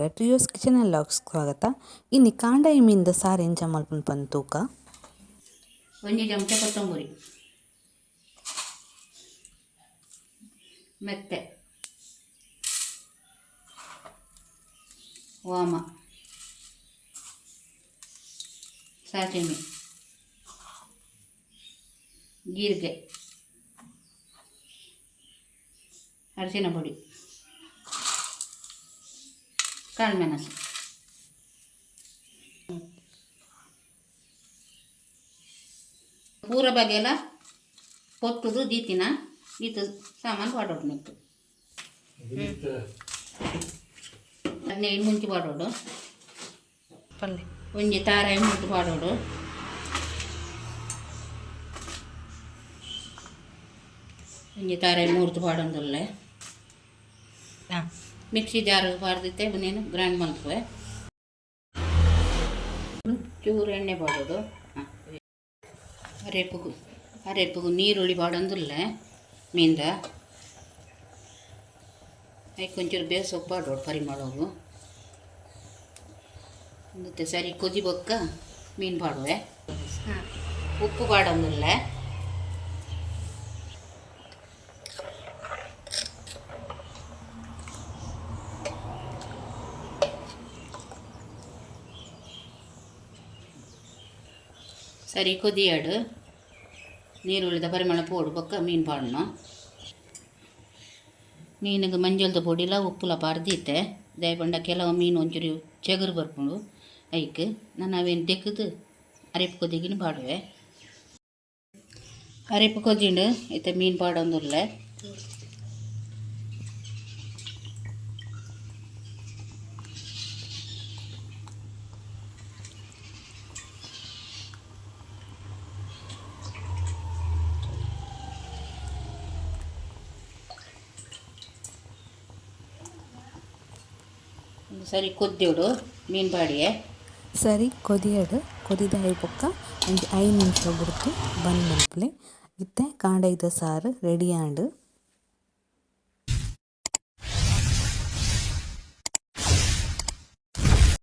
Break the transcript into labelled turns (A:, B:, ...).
A: ನಮಸ್ಕಾರ. ಟ್ರಿಯೋಸ್ kitchen and logs ಸ್ವಾಗತ. ಇನ್ನು ಕಾಂಡಾಯಿ ಮೀನಿಂದ ಸಾರು ಎಂಚ ಮಲ್ಪುನು ಪಂದ್ ತೂಕ
B: ಒಂಜಿ ಚಮಚ ಕೊತ್ತಂಬರಿ, ಮೆತ್ತೆ, ವಾಮ, ಸಾಸಿಮೆ, ಜೀರಿಗೆ, ಅರಿಶಿನ ಪುಡಿ, ಕಾಳುಮೆಣಸು, ಪೂರ ಬಗೆಲ ಪೊತ್ತುದು ದೀತಿನ ಇದು ಸಾಮಾನು ಪಾಡೋಡು ನಿಂತು 15 ಮುಂಚೆ ಪಾಡೋಡು ಪಲ್ಲೆ ಒಂಜಿ ತಾರಾಯಿ ಮುಂಚೆ ಪಾಡೋಡು ಒಂಜಿ ತಾರಾಯಿ ಮೂರ್ತು ಪಾಡೊಂದುಲ್ಲೆ ಮಿಕ್ಸಿ ಜಾರ್ ಪಾಡ್ದಿತ್ತೆ ನೀನು ಗ್ರೈಂಡ್ ಮಾಡ್ತವೆ. ಚೂರು ಎಣ್ಣೆ ಪಾಡೋದು, ಅರೆಪ್ಪು ನೀರುಳ್ಳಿ ಪಾಡೊಂದುಲ್ಲೆ ಮೀನ್ದ ಅದಕ್ಕೆ ಒಂಚೂರು ಬೇಸೊಪ್ಪು ಪಾಡೋಡು ಪರಿಮಳವು ಮತ್ತೆ ಸರಿ ಕೊದಿ ಬೊಕ್ಕ ಮೀನು ಪಾಡುವೆ. ಉಪ್ಪು ಪಾಡೊಂದುಲ್ಲೆ, ಸರಿ ಕೊದಿಯಾಡು ನೀರುಳ್ಳಿದ ಪರಿಮಳ ಪೋಡು ಬೊಕ್ಕ ಮೀನು ಪಾಡನು. ಮೀನಿಗೆ ಮಂಜಲ್ದ ಪೊಡಿಲ ಉಪ್ಪುಲ ಪಾಡ್ದೀತೆ ದಯಪಂಡ ಕೆಲವು ಮೀನು ಒಂಚೂರು ಚೆಗರು ಬರ್ಕೊಂಡು ಐಕ್ ನಾನು ಅವೇನು ತೆಗೆದು ಅರೆಪ್ಪು ಕೊದಿಗಿನ ಪಾಡುವೆ. ಅರೆಪ್ಪು ಕೊದಿಂಡು ಇತ್ತೆ ಮೀನು ಪಾಡೊಂದುಲ್ಲೆ ಸರಿ ಕೊದ್ದೋಡು ಮೀನು ಬಾಡಿಗೆ
A: ಸರಿ ಕೊದಿಯಡು ಕೊದಿದಾಯಿ ಪೊಕ್ಕ ಒಂದು 5 ನಿಮಿಷ ಬಿಡ್ತು ಬಂದು ಮಲ್ಪಲೆ ಇತ್ತೆ ಕಾಂಡಾಯಿದ ಸಾರು ರೆಡಿ ಆಂಡು.